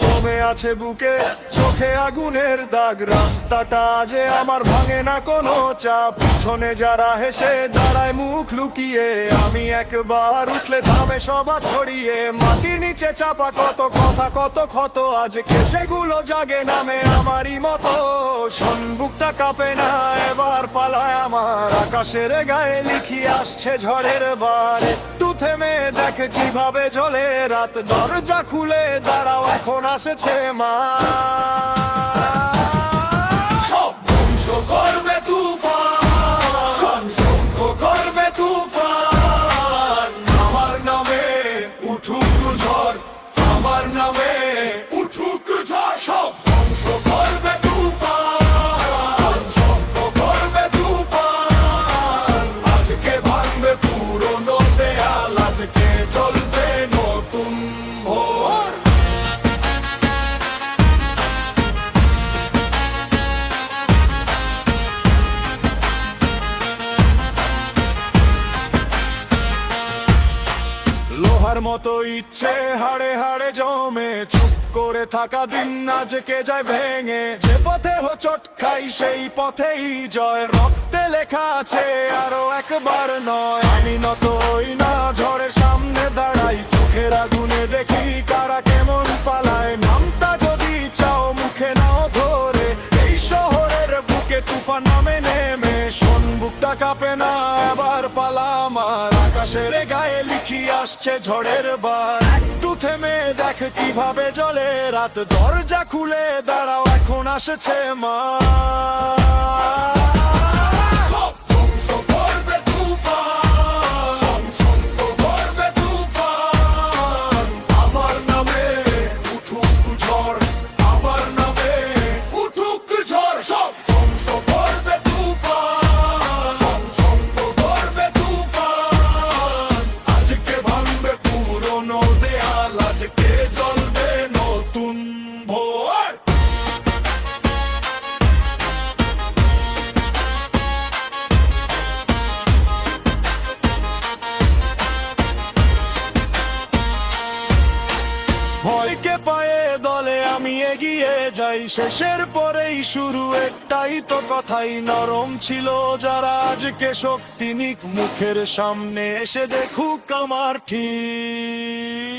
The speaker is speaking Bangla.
জমে আছে বুকে, চোখে আগুনের দাগ। রাস্তাটা যে আমার ভাঙে না কোনো চাপ, পিছনে যারা হেসে দাঁড়ায় মুখ লুকিয়ে। আমি একবার উঠলে থামে সবা ছড়িয়ে, মাটির নিচে চাপা কত কথা কত ক্ষত, আজকে সেগুলো জাগে নামে আমারই মতো। শোন বুকটা কাঁপে না, এবার পালায় আমার, আকাশের গায়ে লিখি আসছে ঝড়ের বার। একটু থেমে দেখ কিভাবে জ্বলে রাত, দরজা খুলে দাঁড়াও এখন আসছে মা। সব ধ্বংস করবে তুফান, ধ্বংস করবে তুফান। আমার নামে উঠুক ঝড়, আমার নামে উঠুক ঝড়। সব ধ্বংস করবে তুফান, ধ্বংস করবে তুফান। আজকে ভাঙবে পুরনো দেয়াল, আজকে চলবে নতুন ভোর। লোহার মতো ইচ্ছে হাড়ে হাড়ে জমে, চুপ করে থাকা দিন আজকে যায় ভেঙে। যে পথে হোঁচট খাই সেই পথেই জয়, রক্তে লেখা আছে আরো একবার নয়। আমি নত হই না, ঝড়ের সামনে দাঁড়াই, চোখের আগুনে দেখি কারা কেমন পালায়। নামটা যদি চাও মুখে নাও ধরে, এই শহরের বুকে তুফান নামে নেমে। শোন বুকটা কাঁপে না, এবার পালা আমার, আকাশের গায়ে লিখি আসছে ঝড়ের বার। একটু থেমে দেখ কিভাবে জ্বলে রাত, দরজা খুলে দাঁড়াও এখন আসছে মা। সব ধ্বংস করবে তুফান, ধ্বংস করবে তুফান। আমার নামে উঠুক ঝড়, আমার নামে উঠুক ঝড়। সব ধ্বংস করবে তুফান, ধ্বংস করবে তুফান। আজকে ভাঙবে পুরনো দেয়াল, আজকে জ্বলবে নতুন ভোর। ভয়কে পায়ে দলে আমি এগিয়ে যাই, শেষের পরেই শুরু একটাই তো কথাই। নরম ছিল যারা আজকে শক্তি নিক, মুখের সামনে এসে দেখুক আমার ঠিক।